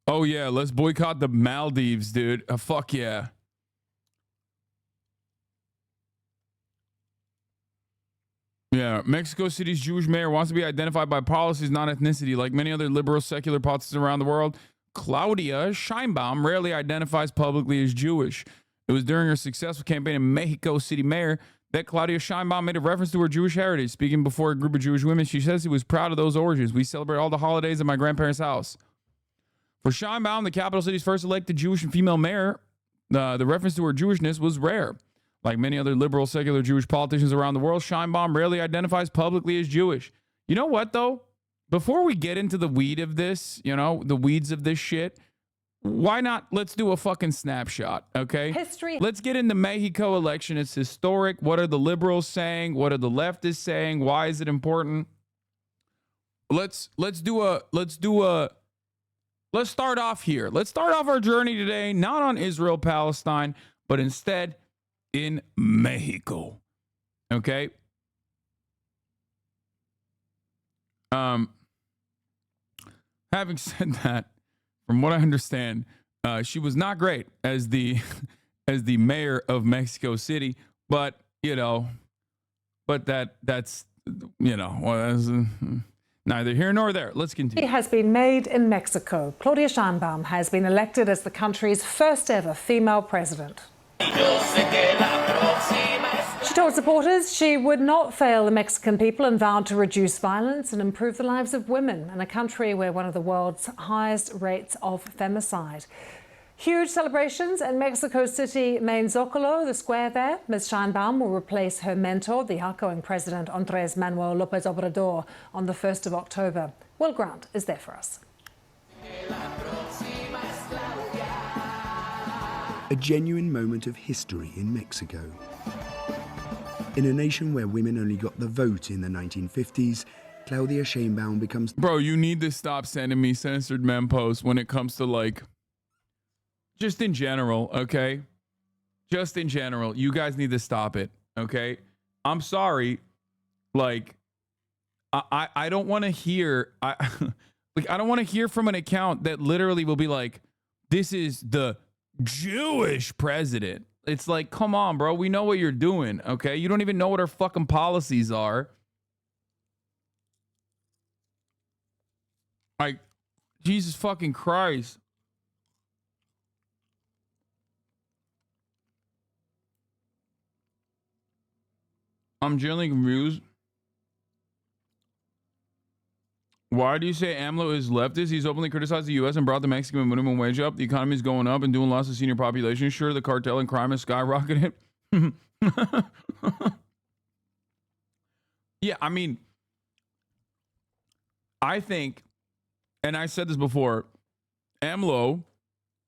Oh yeah, let's boycott the Maldives, dude. Fuck yeah. Yeah, Mexico City's Jewish mayor wants to be identified by policies, not ethnicity. Like many other liberal secular politicians around the world, Claudia Sheinbaum rarely identifies publicly as Jewish. It was during her successful campaign in Mexico City mayor that Claudia Sheinbaum made a reference to her Jewish heritage. Speaking before a group of Jewish women, she says she was proud of those origins. We celebrate all the holidays at my grandparents' house. For Sheinbaum, the capital city's first elected Jewish and female mayor, the reference to her Jewishness was rare. Like many other liberal, secular Jewish politicians around the world, Sheinbaum rarely identifies publicly as Jewish. You know what, though? Before we get into the weed of this, the weeds of this shit, why not let's do a fucking snapshot, okay? History. Let's get into Mexico election. It's historic. What are the liberals saying? What are the leftists saying? Why is it important? Let's start off here. Let's start off our journey today, not on Israel, Palestine, but instead in Mexico. Okay? Having said that, from what I understand, she was not great as the mayor of Mexico City, but that's neither here nor there. Let's continue. It has been made in Mexico. Claudia Sheinbaum has been elected as the country's first ever female president. She told supporters she would not fail the Mexican people and vowed to reduce violence and improve the lives of women in a country where one of the world's highest rates of femicide. Huge celebrations in Mexico City main Zócalo, the square there. Ms. Sheinbaum will replace her mentor, the outgoing president Andrés Manuel López Obrador, on the 1st of October. Will Grant is there for us. A genuine moment of history in Mexico. In a nation where women only got the vote in the 1950s, Claudia Sheinbaum becomes... Bro, you need to stop sending me censored mem posts when it comes to, just in general, okay? Just in general. You guys need to stop it, okay? I'm sorry. I don't want to hear... I don't want to hear from an account that literally will be like, this is the Jewish president. It's like, come on, bro. We know what you're doing, okay? You don't even know what our fucking policies are. Jesus fucking Christ. I'm genuinely confused. Why do you say AMLO is leftist? He's openly criticized the U.S. and brought the Mexican minimum wage up. The economy is going up and doing lots of senior population. Sure, the cartel and crime has skyrocketed. Yeah, I mean, I think, and I said this before, AMLO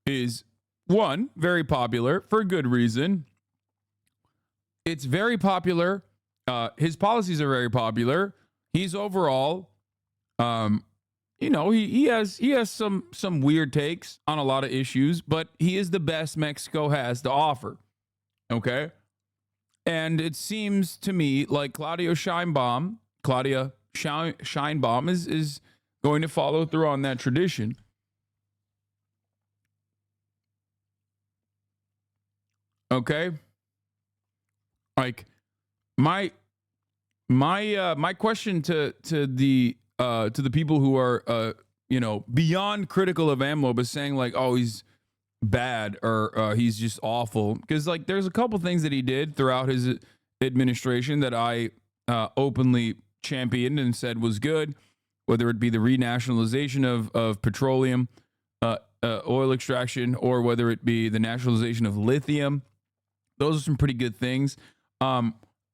is, one, very popular for a good reason. It's very popular. His policies are very popular. He's overall... he has some weird takes on a lot of issues, but he is the best Mexico has to offer. Okay. And it seems to me like Claudia Sheinbaum is going to follow through on that tradition. Okay. My question to the people who are, beyond critical of AMLO, but saying oh, he's bad or he's just awful. Because there's a couple things that he did throughout his administration that I openly championed and said was good, whether it be the renationalization of petroleum, oil extraction, or whether it be the nationalization of lithium. Those are some pretty good things.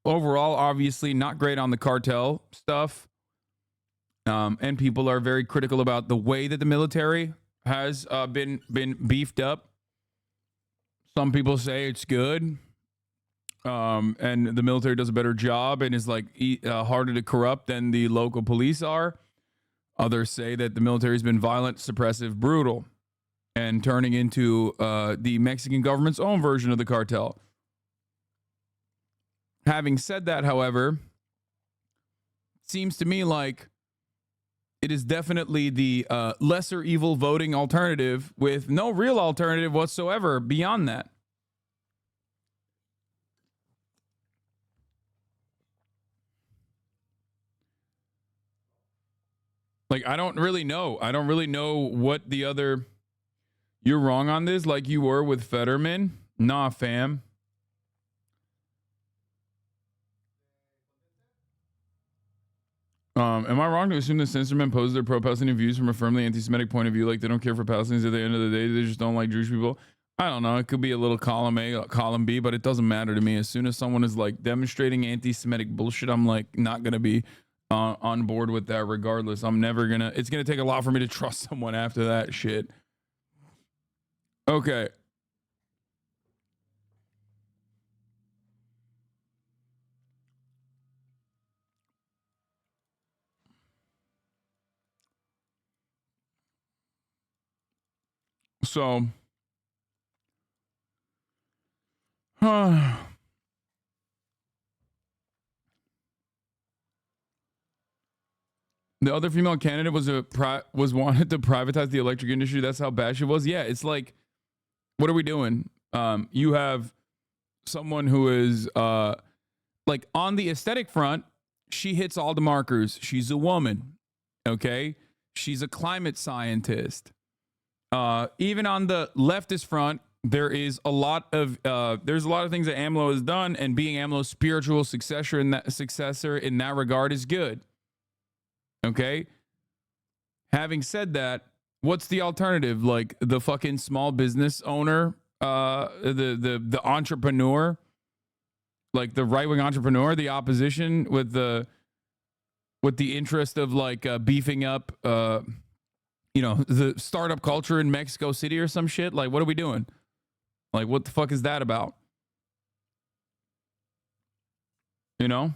Overall, obviously not great on the cartel stuff. And people are very critical about the way that the military has been beefed up. Some people say it's good, and the military does a better job and is harder to corrupt than the local police are. Others say that the military has been violent, suppressive, brutal, and turning into the Mexican government's own version of the cartel. Having said that, however, it seems to me like it is definitely the lesser evil voting alternative with no real alternative whatsoever beyond that. Like, I don't really know. I don't really know what the other... You're wrong on this, like you were with Fetterman. Nah, fam. Am I wrong to assume the censormen pose their pro-Palestinian views from a firmly anti-Semitic point of view, like they don't care for Palestinians at the end of the day, they just don't like Jewish people? I don't know. It could be a little column A, column B, but it doesn't matter to me. As soon as someone is like demonstrating anti-Semitic bullshit, I'm like not going to be on board with that regardless. I'm never going to... It's going to take a lot for me to trust someone after that shit. Okay. So, the other female candidate was wanted to privatize the electric industry. That's how bad she was. Yeah, it's like, what are we doing? You have someone who is like on the aesthetic front, she hits all the markers. She's a woman, okay? She's a climate scientist. Even on the leftist front, there's a lot of things that AMLO has done, and being AMLO's spiritual successor in that regard is good. Okay. Having said that, what's the alternative? Like the fucking small business owner, the entrepreneur, like the right wing entrepreneur, the opposition with the interest of like beefing up, the startup culture in Mexico City or some shit. Like, what are we doing? Like, what the fuck is that about? You know?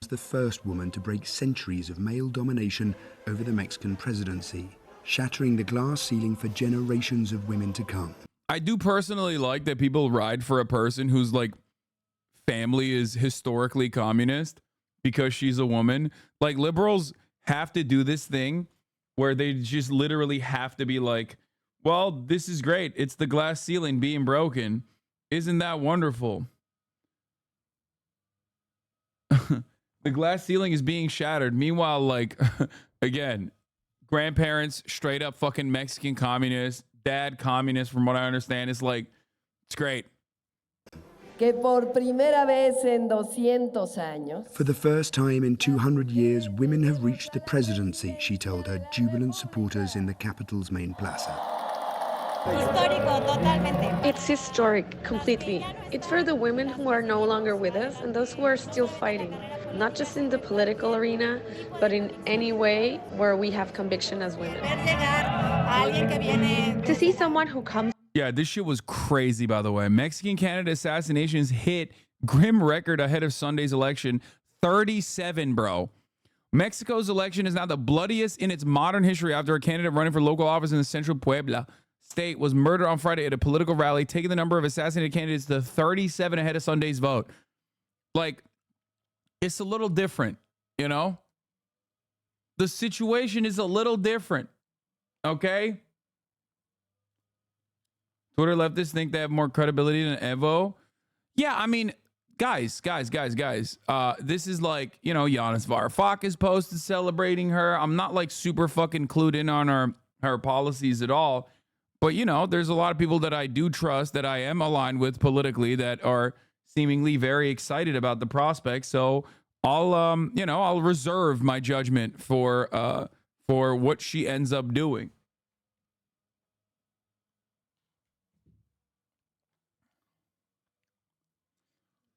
The first woman to break centuries of male domination over the Mexican presidency, shattering the glass ceiling for generations of women to come. I do personally like that people ride for a person whose like family is historically communist because she's a woman. Like, liberals have to do this thing where they just literally have to be like, well, this is great. It's the glass ceiling being broken. Isn't that wonderful? The glass ceiling is being shattered. Meanwhile, like, again, grandparents, straight up fucking Mexican communists, dad communist, from what I understand. It's like, it's great. Que por primera vez en 200 años. For the first time in 200 years, women have reached the presidency, she told her jubilant supporters in the capital's main plaza. It's historic, completely. It's for the women who are no longer with us and those who are still fighting, not just in the political arena, but in any way where we have conviction as women. To see someone who comes... Yeah, this shit was crazy, by the way. Mexican candidate assassinations hit grim record ahead of Sunday's election. 37, bro. Mexico's election is now the bloodiest in its modern history after a candidate running for local office in the central Puebla state was murdered on Friday at a political rally, taking the number of assassinated candidates to 37 ahead of Sunday's vote. Like, it's a little different, you know? The situation is a little different, okay? Twitter leftists think they have more credibility than Evo. Yeah, I mean, guys. This is like, you know, Giannis Varoufakis posted celebrating her. I'm not like super fucking clued in on her policies at all. But, you know, there's a lot of people that I do trust, that I am aligned with politically, that are seemingly very excited about the prospects. So I'll reserve my judgment for what she ends up doing.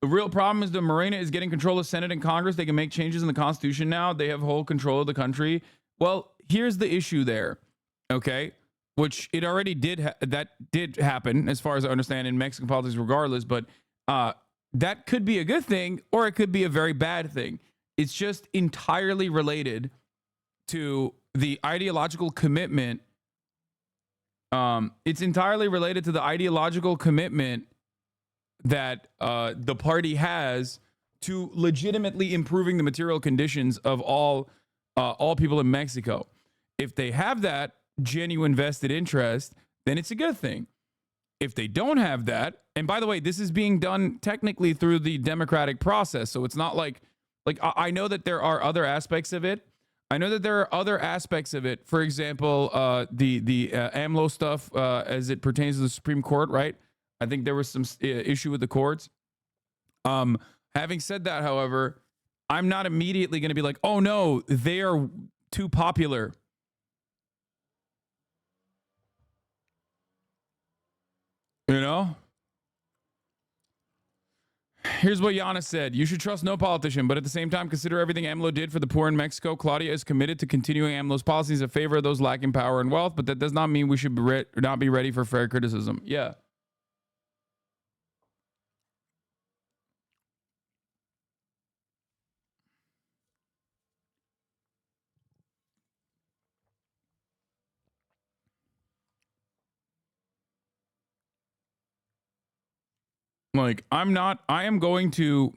The real problem is that Morena is getting control of Senate and Congress. They can make changes in the Constitution now. They have whole control of the country. Well, here's the issue there, okay? Which it already did. That did happen, as far as I understand, in Mexican politics, regardless. But that could be a good thing, or it could be a very bad thing. It's just entirely related to the ideological commitment. It's entirely related to the ideological commitment that the party has to legitimately improving the material conditions of all people in Mexico. If they have that genuine vested interest, then it's a good thing. If they don't have that, and by the way, this is being done technically through the democratic process, so it's not like I know that there are other aspects of it. I know that there are other aspects of it. For example, the AMLO stuff as it pertains to the Supreme Court, right? I think there was some issue with the courts. Having said that, however, I'm not immediately going to be like, oh no, they are too popular. You know? Here's what Yana said. You should trust no politician, but at the same time, consider everything AMLO did for the poor in Mexico. Claudia is committed to continuing AMLO's policies in favor of those lacking power and wealth, but that does not mean we should not be ready for fair criticism. Yeah. Like, I am going to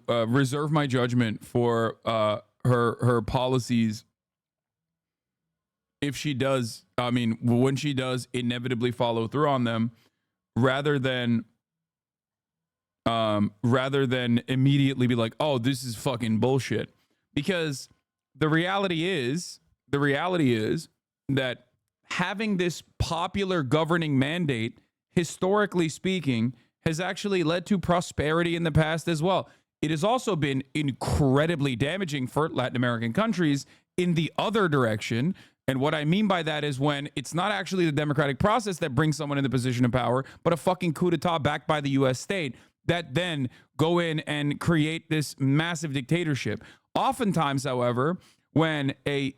reserve my judgment for her policies if she does, I mean, when she does inevitably follow through on them, rather than immediately be like, oh, this is fucking bullshit. Because the reality is that having this popular governing mandate, historically speaking, has actually led to prosperity in the past as well. It has also been incredibly damaging for Latin American countries in the other direction. And what I mean by that is when it's not actually the democratic process that brings someone in the position of power, but a fucking coup d'etat backed by the US state that then go in and create this massive dictatorship. Oftentimes, however, when a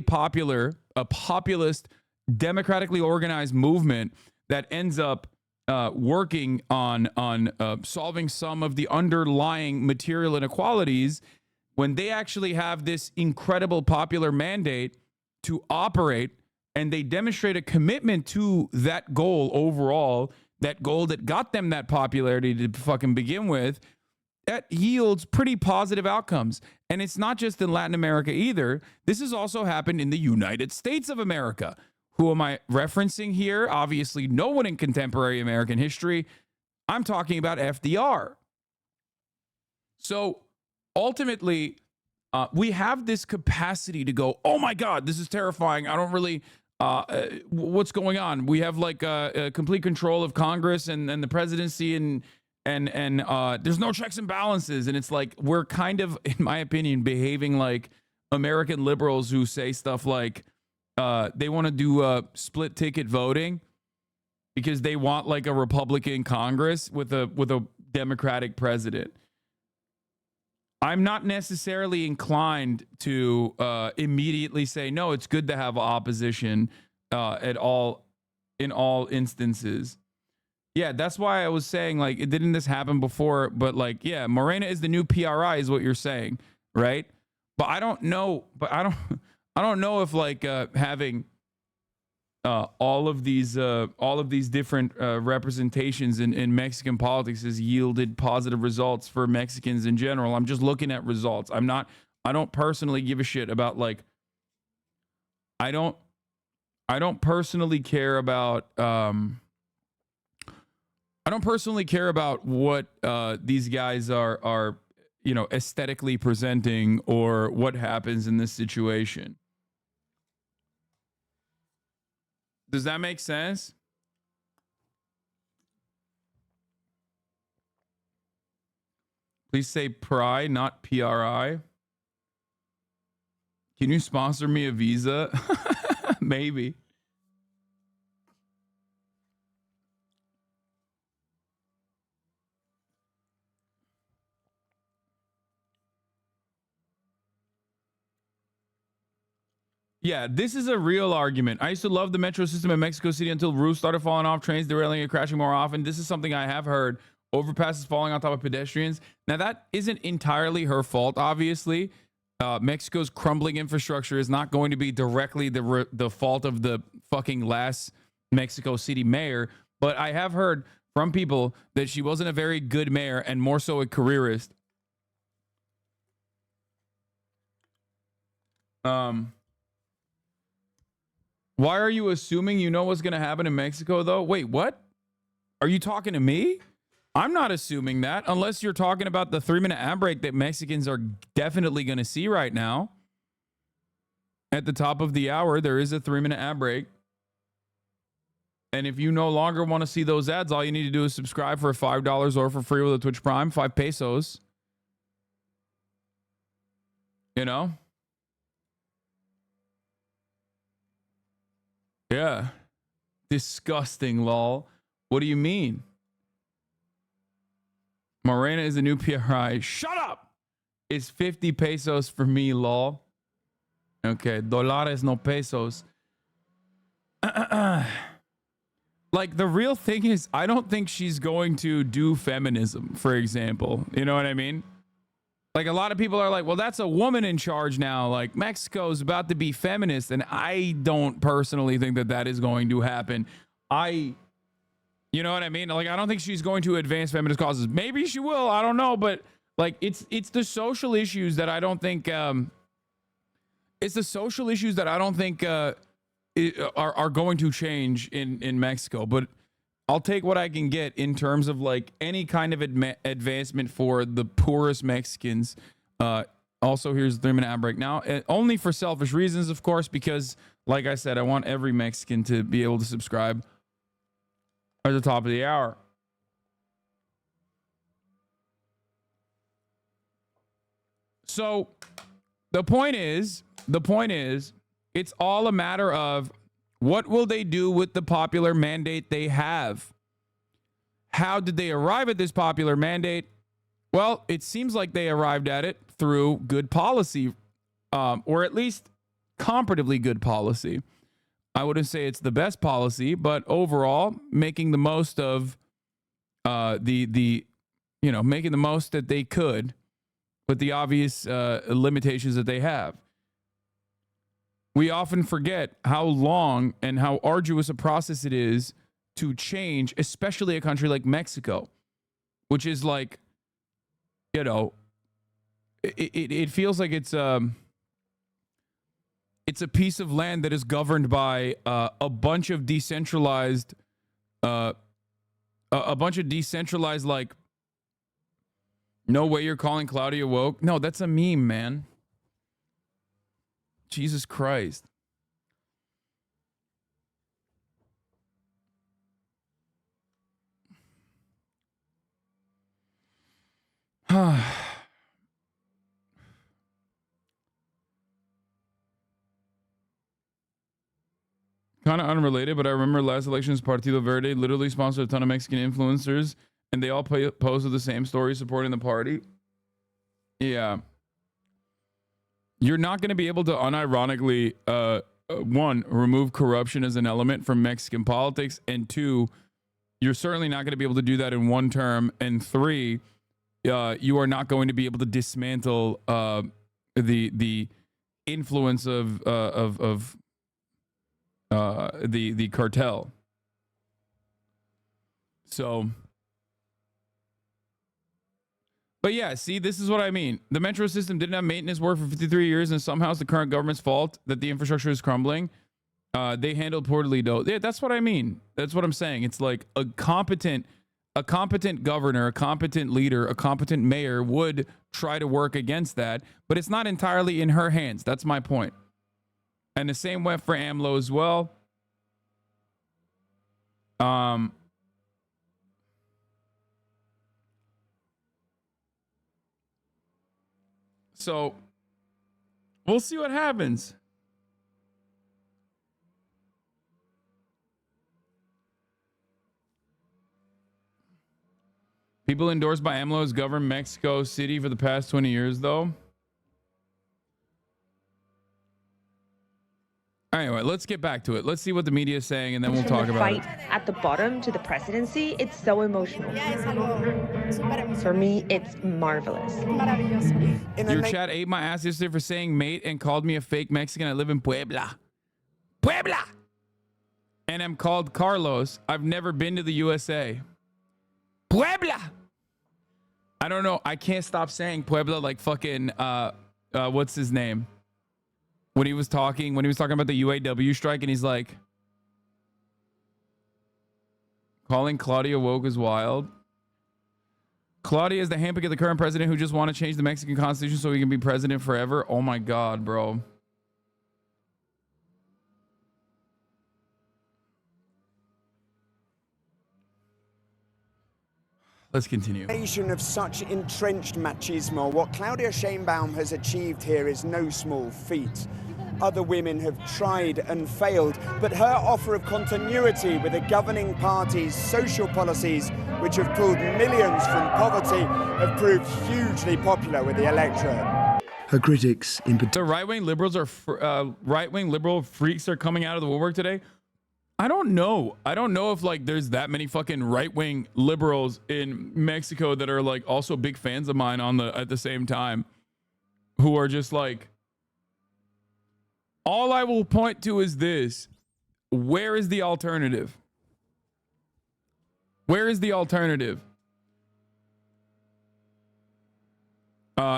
populist, democratically organized movement that ends up working on solving some of the underlying material inequalities, when they actually have this incredible popular mandate to operate and they demonstrate a commitment to that goal overall, that goal that got them that popularity to fucking begin with, that yields pretty positive outcomes. And it's not just in Latin America either. This has also happened in the United States of America. Who am I referencing here? Obviously, no one in contemporary American history. I'm talking about FDR. So ultimately, we have this capacity to go, oh my God, this is terrifying. I don't really, what's going on? We have like complete control of Congress and the presidency and there's no checks and balances. And it's like, we're kind of, in my opinion, behaving like American liberals who say stuff like, they want to do split ticket voting because they want like a Republican Congress with a Democratic president. I'm not necessarily inclined to immediately say, no, it's good to have opposition in all instances. Yeah, that's why I was saying, like, didn't this happen before? But like, yeah, Morena is the new PRI is what you're saying, right? But I don't know if like having all of these different representations in Mexican politics has yielded positive results for Mexicans in general. I'm just looking at results. I don't personally give a shit about like, I don't personally care about what these guys are you know, aesthetically presenting or what happens in this situation. Does that make sense? Please say PRI, not PRI. Can you sponsor me a visa? Maybe. Yeah, this is a real argument. I used to love the metro system in Mexico City until roofs started falling off, trains derailing and crashing more often. This is something I have heard. Overpasses falling on top of pedestrians. Now, that isn't entirely her fault, obviously. Mexico's crumbling infrastructure is not going to be directly the fault of the fucking last Mexico City mayor. But I have heard from people that she wasn't a very good mayor and more so a careerist. Why are you assuming you know what's going to happen in Mexico, though? Wait, what? Are you talking to me? I'm not assuming that, unless you're talking about the 3-minute ad break that Mexicans are definitely going to see right now. At the top of the hour, there is a 3-minute ad break. And if you no longer want to see those ads, all you need to do is subscribe for $5 or for free with a Twitch Prime, 5 pesos. You know? Yeah. Disgusting, lol. What do you mean? Morena is a new PRI. Shut up! It's 50 pesos for me, lol. Okay, dólares, no pesos. Like, the real thing is, I don't think she's going to do feminism, for example. You know what I mean? Like, a lot of people are like, well, that's a woman in charge now. Like, Mexico's about to be feminist. And I don't personally think that that is going to happen. You know what I mean? Like, I don't think she's going to advance feminist causes. Maybe she will. I don't know. But, like, it's the social issues that I don't think... it's the social issues that I don't think... are going to change in Mexico, but I'll take what I can get in terms of like any kind of advancement for the poorest Mexicans. Also, here's the 3-minute ad break now, only for selfish reasons, of course, because like I said, I want every Mexican to be able to subscribe at the top of the hour. So the point is, it's all a matter of what will they do with the popular mandate they have? How did they arrive at this popular mandate? Well, it seems like they arrived at it through good policy, or at least comparatively good policy. I wouldn't say it's the best policy, but overall, making the most of making the most that they could with the obvious limitations that they have. We often forget how long and how arduous a process it is to change, especially a country like Mexico, which is like, you know, it feels like it's a piece of land that is governed by a bunch of decentralized, like, no way you're calling Claudia woke. No, that's a meme, man. Jesus Christ. Kind of unrelated, but I remember last election's Partido Verde literally sponsored a ton of Mexican influencers, and they all posed with the same story supporting the party. Yeah. You're not going to be able to unironically, one, remove corruption as an element from Mexican politics, and two, you're certainly not going to be able to do that in one term, and three, you are not going to be able to dismantle the influence of the cartel. So... But yeah, see, this is what I mean. The metro system didn't have maintenance work for 53 years, and somehow it's the current government's fault that the infrastructure is crumbling. They handled poorly, though. Yeah, that's what I mean. That's what I'm saying. It's like a competent governor, a competent leader, a competent mayor would try to work against that, but it's not entirely in her hands. That's my point. And the same went for AMLO as well. So we'll see what happens. People endorsed by AMLO has governed Mexico City for the past 20 years, though. Anyway, let's get back to it. Let's see what the media is saying, and then we'll talk about it. Fight at the bottom to the presidency, it's so emotional. For me, it's marvelous. Your chat ate my ass yesterday for saying mate and called me a fake Mexican. I live in Puebla. Puebla! And I'm called Carlos. I've never been to the USA. Puebla. I don't know. I can't stop saying Puebla like fucking what's his name? When he was talking about the UAW strike, and he's like calling Claudia woke is wild. Claudia is the handpick of the current president who just want to change the Mexican constitution so he can be president forever. Oh my God, bro. Let's continue. Nation of such entrenched machismo, what Claudia Sheinbaum has achieved here is no small feat. Other women have tried and failed, but her offer of continuity with the governing party's social policies, which have pulled millions from poverty, have proved hugely popular with the electorate. Her critics, in particular, The right-wing liberals right-wing liberal freaks are coming out of the woodwork today. I don't know if like there's that many fucking right-wing liberals in Mexico that are like also big fans of mine at the same time, who are just like, all I will point to is this. Where is the alternative? Where is the alternative?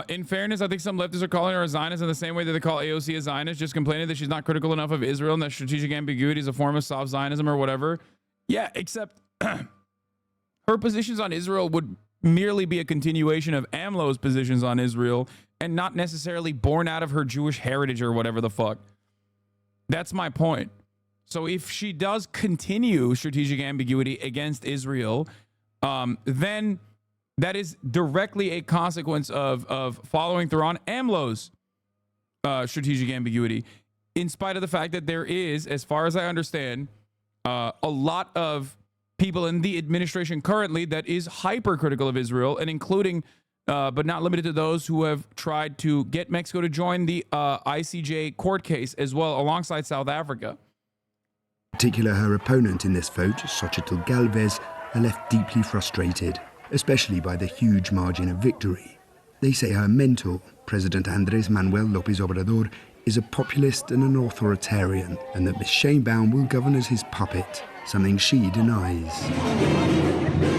In fairness, I think some leftists are calling her a Zionist in the same way that they call AOC a Zionist, just complaining that she's not critical enough of Israel and that strategic ambiguity is a form of soft Zionism or whatever. Yeah, except her positions on Israel would merely be a continuation of AMLO's positions on Israel and not necessarily born out of her Jewish heritage or whatever the fuck. That's my point. So if she does continue strategic ambiguity against Israel, then that is directly a consequence of following through on AMLO's strategic ambiguity, in spite of the fact that there is, as far as I understand, a lot of people in the administration currently that is hypercritical of Israel, and including, but not limited to those who have tried to get Mexico to join the ICJ court case as well, alongside South Africa. in particular her opponent in this vote, Xochitl Galvez, are left deeply frustrated, especially by the huge margin of victory. They say her mentor, President Andrés Manuel López Obrador, is a populist and an authoritarian, and that Ms. Sheinbaum will govern as his puppet, something she denies.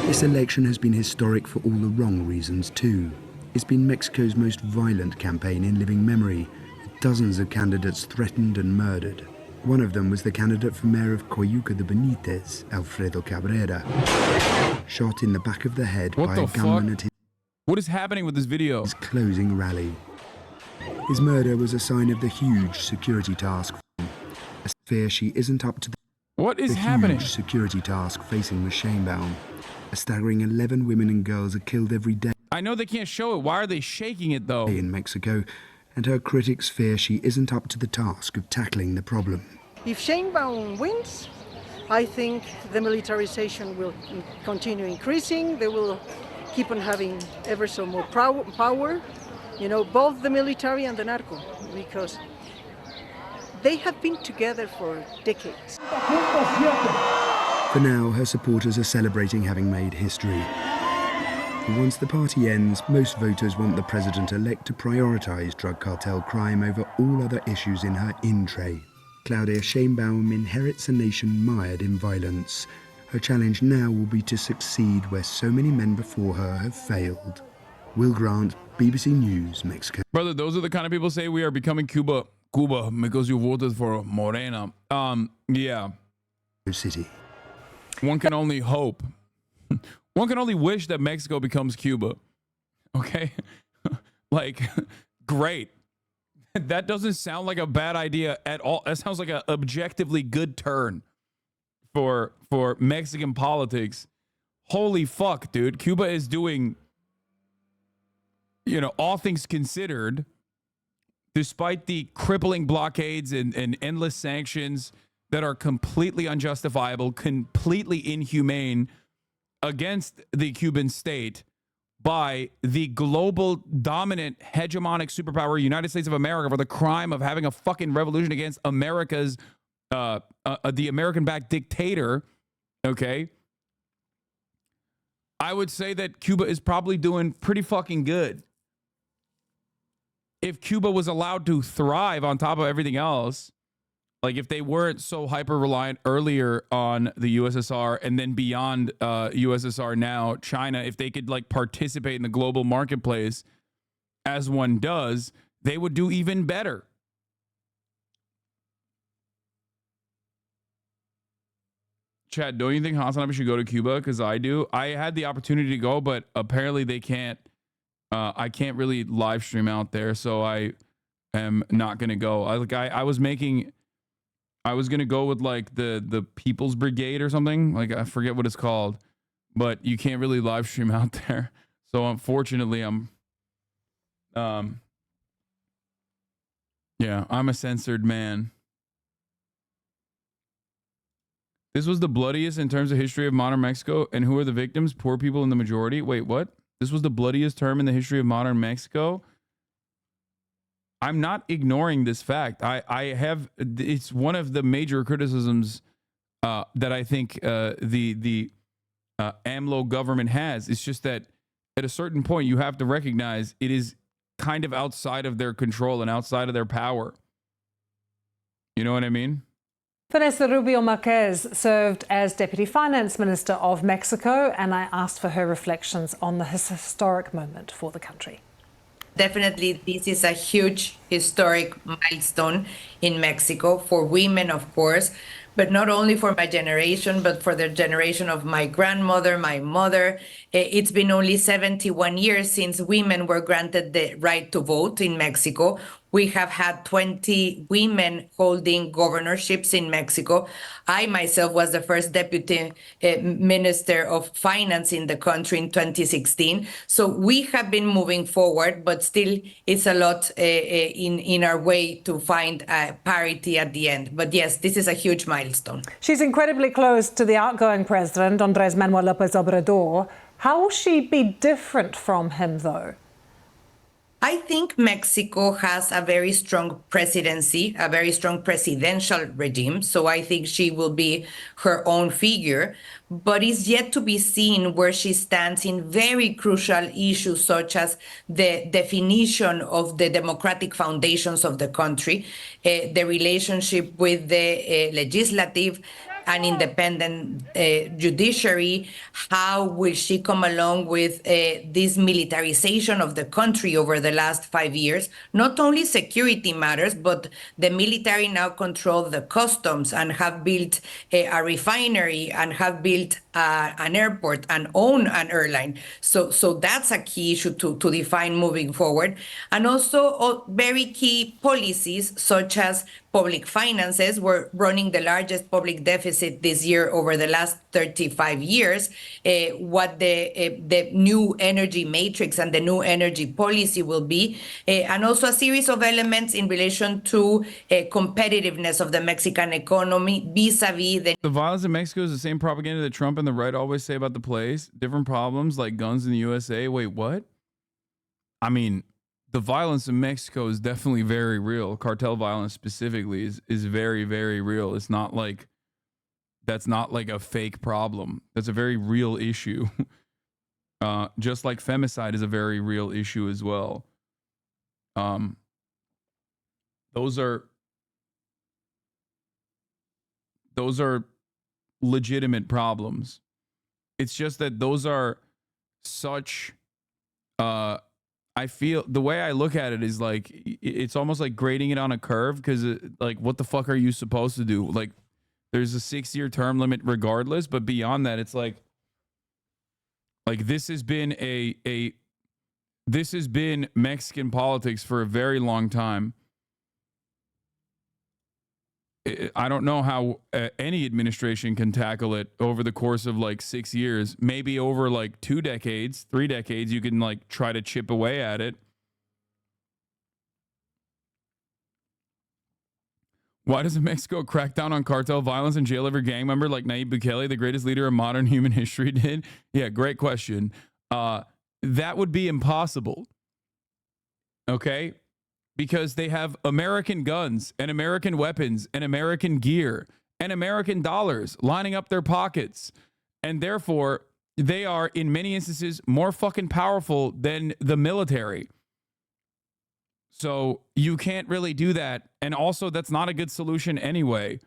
This election has been historic for all the wrong reasons too. It's been Mexico's most violent campaign in living memory, with dozens of candidates threatened and murdered. One of them was the candidate for mayor of Coyuca de Benítez, Alfredo Cabrera, shot in the back of the head by a gunman at What is happening with this video? his closing rally. His murder was a sign of the huge security task, a fear she isn't up to What is the happening? huge security task facing Ms. Sheinbaum. A staggering 11 women and girls are killed every day I know they can't show it. Why are they shaking it though? in Mexico, and her critics fear she isn't up to the task of tackling the problem. If Sheinbaum wins, I think the militarization will continue increasing. They will keep on having ever so more power, you know, both the military and the narco, because they have been together for decades. For now, her supporters are celebrating having made history. And once the party ends, most voters want the president-elect to prioritize drug cartel crime over all other issues in her in-tray. Claudia Sheinbaum inherits a nation mired in violence. Her challenge now will be to succeed where so many men before her have failed. Will Grant, BBC News, Mexico. Brother, those are the kind of people say we are becoming Cuba because you voted for Morena. Yeah. City. One can only hope. One can only wish that Mexico becomes Cuba. Okay? Like, great. That doesn't sound like a bad idea at all. That sounds like an objectively good turn for Mexican politics. Holy fuck, dude. Cuba is doing, you know, all things considered, despite the crippling blockades and endless sanctions that are completely unjustifiable, completely inhumane against the Cuban state by the global dominant hegemonic superpower United States of America for the crime of having a fucking revolution against America's the American-backed dictator. Okay, I would say that Cuba is probably doing pretty fucking good. If Cuba was allowed to thrive on top of everything else, Like if they weren't so hyper reliant earlier on the USSR and then beyond USSR now, China, if they could like participate in the global marketplace as one does, they would do even better. Chad, don't you think Hasanabi should go to Cuba? Because I do. I had the opportunity to go, but apparently they can't. I can't really live stream out there, so I am not gonna go. I was gonna go with like the People's Brigade or something. Like I forget what it's called, but you can't really live stream out there. So unfortunately, I'm yeah, I'm a censored man. This was the bloodiest in terms of history of modern Mexico. And who are the victims? Poor people in the majority. Wait, what? This was the bloodiest term in the history of modern Mexico? I'm not ignoring this fact. It's one of the major criticisms that I think the AMLO government has. It's just that at a certain point, you have to recognize it is kind of outside of their control and outside of their power. You know what I mean? Vanessa Rubio Marquez served as Deputy Finance Minister of Mexico, and I asked for her reflections on the historic moment for the country. Definitely, this is a huge historic milestone in Mexico for women, of course, but not only for my generation, but for the generation of my grandmother, my mother. It's been only 71 years since women were granted the right to vote in Mexico. We have had 20 women holding governorships in Mexico. I myself was the first deputy minister of finance in the country in 2016. So we have been moving forward, but still it's a lot in our way to find parity at the end. But yes, this is a huge milestone. She's incredibly close to the outgoing president, Andrés Manuel López Obrador. How will she be different from him, though? I think Mexico has a very strong presidency, a very strong presidential regime. So I think she will be her own figure, but it's yet to be seen where she stands in very crucial issues, such as the definition of the democratic foundations of the country, the relationship with the legislative, an independent judiciary. How will she come along with this militarization of the country over the last 5 years? Not only security matters, but the military now control the customs and have built a refinery and have built an airport and own an airline. So that's a key issue to define moving forward. And also very key policies such as public finances. We're running the largest public deficit this year over the last 35 years. What the new energy matrix and the new energy policy will be, and also a series of elements in relation to competitiveness of the Mexican economy vis-a-vis the violence in Mexico is the same propaganda that Trump and the right always say about the place. Different problems like guns in the USA. Wait, what? I mean, the violence in Mexico is definitely very real. Cartel violence specifically is very, very real. It's not like, that's not like a fake problem. That's a very real issue. Just like femicide is a very real issue as well. Those are legitimate problems. It's just that those are such, I feel the way I look at it is like, it's almost like grading it on a curve, because like, what the fuck are you supposed to do? Like, there's a 6-year term limit regardless, but beyond that, it's like this has been this has been Mexican politics for a very long time. I don't know how any administration can tackle it over the course of like 6 years. Maybe over like 2 decades, 3 decades, you can like try to chip away at it. Why doesn't Mexico crack down on cartel violence and jail every gang member like Nayib Bukele, the greatest leader of modern human history, did? Yeah, great question. That would be impossible. Okay? Because they have American guns and American weapons and American gear and American dollars lining up their pockets. And therefore, they are, in many instances, more fucking powerful than the military. So you can't really do that. And also, that's not a good solution anyway.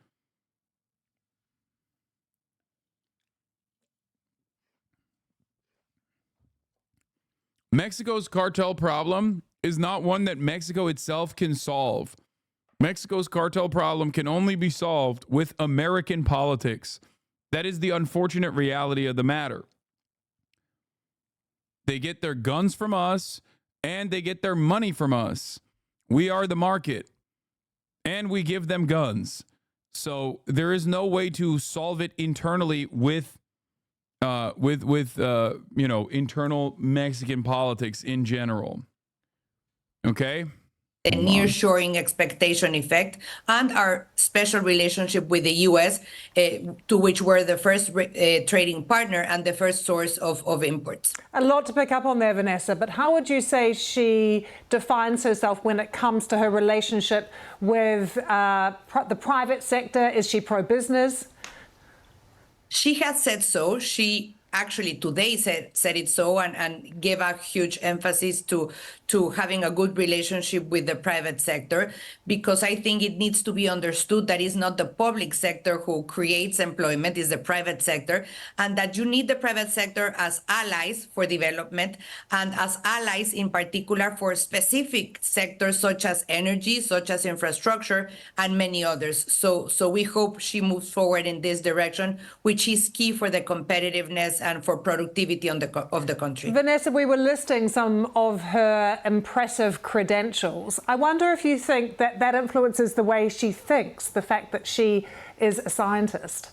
Mexico's cartel problem is not one that Mexico itself can solve. Mexico's cartel problem can only be solved with American politics. That is the unfortunate reality of the matter. They get their guns from us, and they get their money from us. We are the market, and we give them guns. So there is no way to solve it internally with internal Mexican politics in general. Okay? The nearshoring expectation effect and our special relationship with the U.S., to which we're the first trading partner and the first source of imports. A lot to pick up on there, Vanessa, but how would you say she defines herself when it comes to her relationship with the private sector? Is she pro-business? She has said so. She actually today said it so and gave a huge emphasis to having a good relationship with the private sector, because I think it needs to be understood that it's not the public sector who creates employment, it's the private sector, and that you need the private sector as allies for development and as allies in particular for specific sectors such as energy, such as infrastructure, and many others. So we hope she moves forward in this direction, which is key for the competitiveness and for productivity of the country. Vanessa, we were listing some of her impressive credentials. I wonder if you think that that influences the way she thinks, the fact that she is a scientist.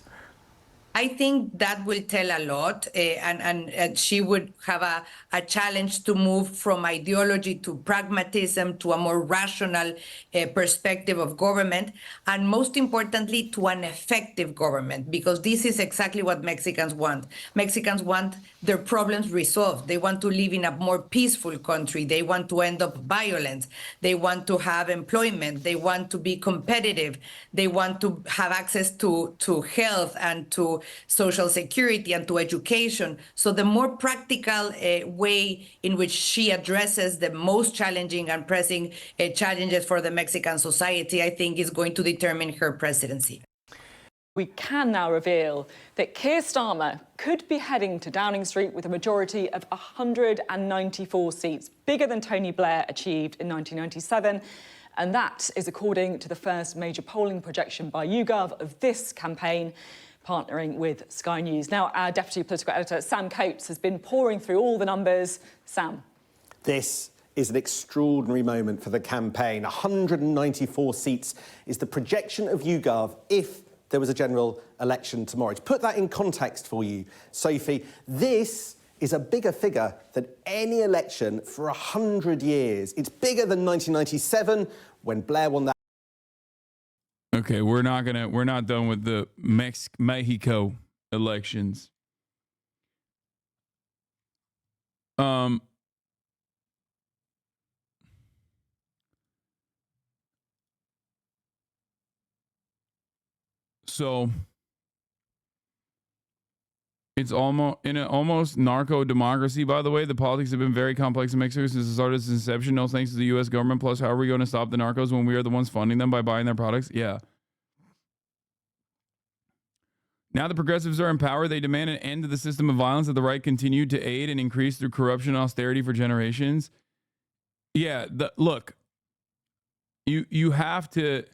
I think that will tell a lot, and she would have a challenge to move from ideology to pragmatism to a more rational perspective of government, and most importantly, to an effective government, because this is exactly what Mexicans want. Mexicans want their problems resolved. They want to live in a more peaceful country. They want to end up violence. They want to have employment. They want to be competitive. They want to have access to health and to social security and to education. So the more practical way in which she addresses the most challenging and pressing challenges for the Mexican society, I think is going to determine her presidency. We can now reveal that Keir Starmer could be heading to Downing Street with a majority of 194 seats, bigger than Tony Blair achieved in 1997. And that is according to the first major polling projection by YouGov of this campaign, partnering with Sky News. Now, our deputy political editor, Sam Coates, has been pouring through all the numbers. Sam. This is an extraordinary moment for the campaign. 194 seats is the projection of YouGov if there was a general election tomorrow. To put that in context for you, Sophie, this is a bigger figure than any election for 100 years. It's bigger than 1997 when Blair won that. Okay, we're not done with the Mexico elections. So it's almost narco democracy, by the way. The politics have been very complex in Mexico since it started its inception. No thanks to the U.S. government. Plus, how are we going to stop the narcos when we are the ones funding them by buying their products? Yeah. Now the progressives are in power. They demand an end to the system of violence that the right continued to aid and increase through corruption and austerity for generations. Yeah, look, you have to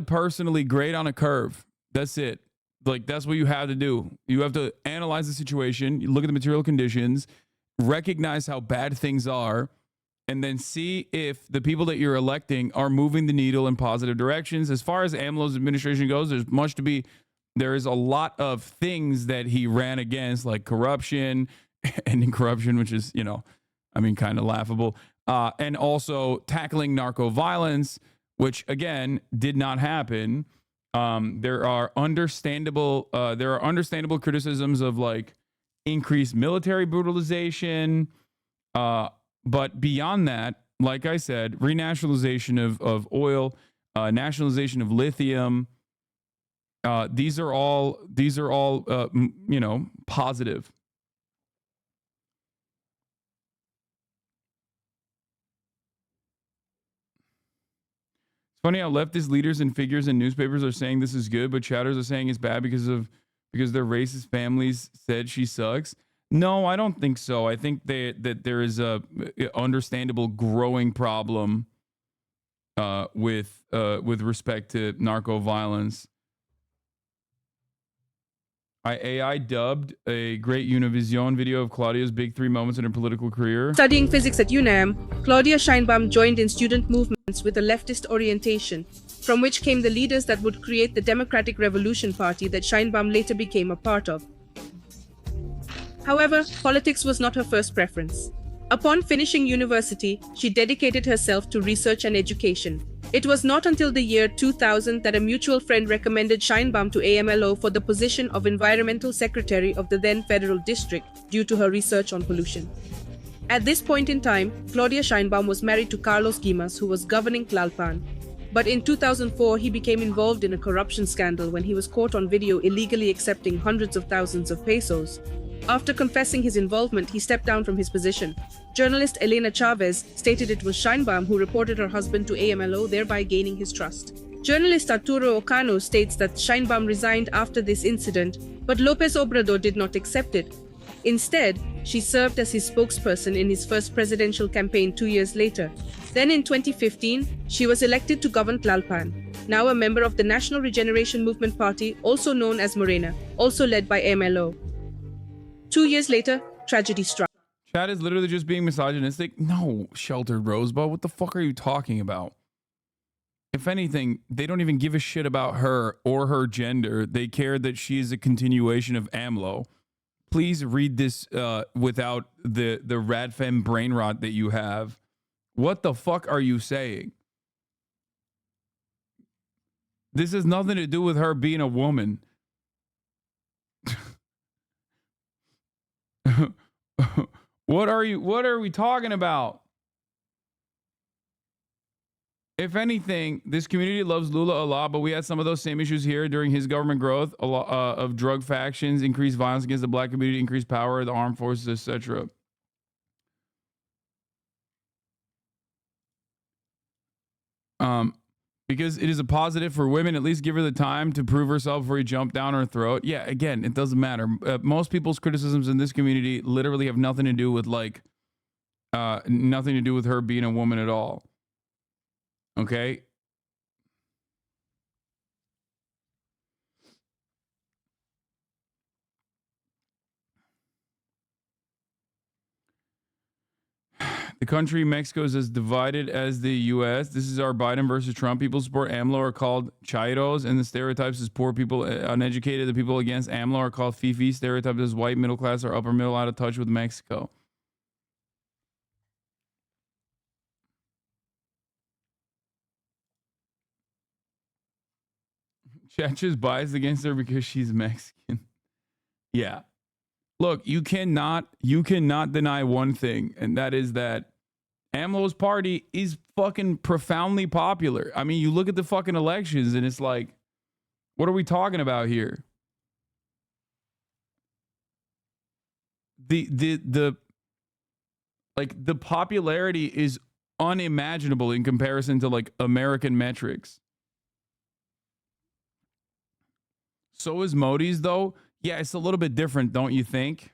personally grade on a curve. That's it. Like, that's what you have to do. You have to analyze the situation, you look at the material conditions, recognize how bad things are, and then see if the people that you're electing are moving the needle in positive directions. As far as AMLO's administration goes, there is a lot of things that he ran against, like corruption, ending corruption, which is, kind of laughable. And also tackling narco violence, which again did not happen. There are understandable criticisms of like increased military brutalization. But beyond that, like I said, renationalization of oil, nationalization of lithium. These are all positive. Funny how leftist leaders and figures in newspapers are saying this is good, but chatters are saying it's bad because their racist families said she sucks. No, I don't think so. I think that there is a understandable growing problem with respect to narco violence. AI dubbed a great Univision video of Claudia's big 3 moments in her political career. Studying physics at UNAM, Claudia Sheinbaum joined in student movements with a leftist orientation, from which came the leaders that would create the Democratic Revolution Party that Sheinbaum later became a part of. However, politics was not her first preference. Upon finishing university, she dedicated herself to research and education. It was not until the year 2000 that a mutual friend recommended Sheinbaum to AMLO for the position of Environmental Secretary of the then Federal District due to her research on pollution. At this point in time, Claudia Sheinbaum was married to Carlos Guimas, who was governing Tlalpan. But in 2004, he became involved in a corruption scandal when he was caught on video illegally accepting hundreds of thousands of pesos. After confessing his involvement, he stepped down from his position. Journalist Elena Chavez stated it was Sheinbaum who reported her husband to AMLO, thereby gaining his trust. Journalist Arturo Ocano states that Sheinbaum resigned after this incident, but López Obrador did not accept it. Instead, she served as his spokesperson in his first presidential campaign 2 years later. Then in 2015, she was elected to govern Tlalpan, now a member of the National Regeneration Movement Party, also known as Morena, also led by AMLO. 2 years later, tragedy struck. Chad is literally just being misogynistic. No, Sheltered Rosebud, what the fuck are you talking about? If anything, they don't even give a shit about her or her gender. They care that she is a continuation of AMLO. Please read this without the radfem brain rot that you have. What the fuck are you saying? This has nothing to do with her being a woman. What are we talking about? If anything, this community loves Lula a lot, but we had some of those same issues here during his government growth, a lot of drug factions, increased violence against the black community, increased power of the armed forces, etc. Because it is a positive for women, at least give her the time to prove herself before you jump down her throat. Yeah, again, it doesn't matter. Most people's criticisms in this community literally have nothing to do with nothing to do with her being a woman at all. Okay? The country, Mexico, is as divided as the U.S. This is our Biden versus Trump. People support AMLO are called chairos, and the stereotypes as poor people, uneducated. The people against AMLO are called fifi. Stereotypes as white, middle class, or upper middle, out of touch with Mexico. Chatch is biased against her because she's Mexican. Yeah. Look, you cannot deny one thing, and that is that AMLO's party is fucking profoundly popular. I mean, you look at the fucking elections and it's like, what are we talking about here? The popularity is unimaginable in comparison to like American metrics. So is Modi's though. Yeah, it's a little bit different, don't you think?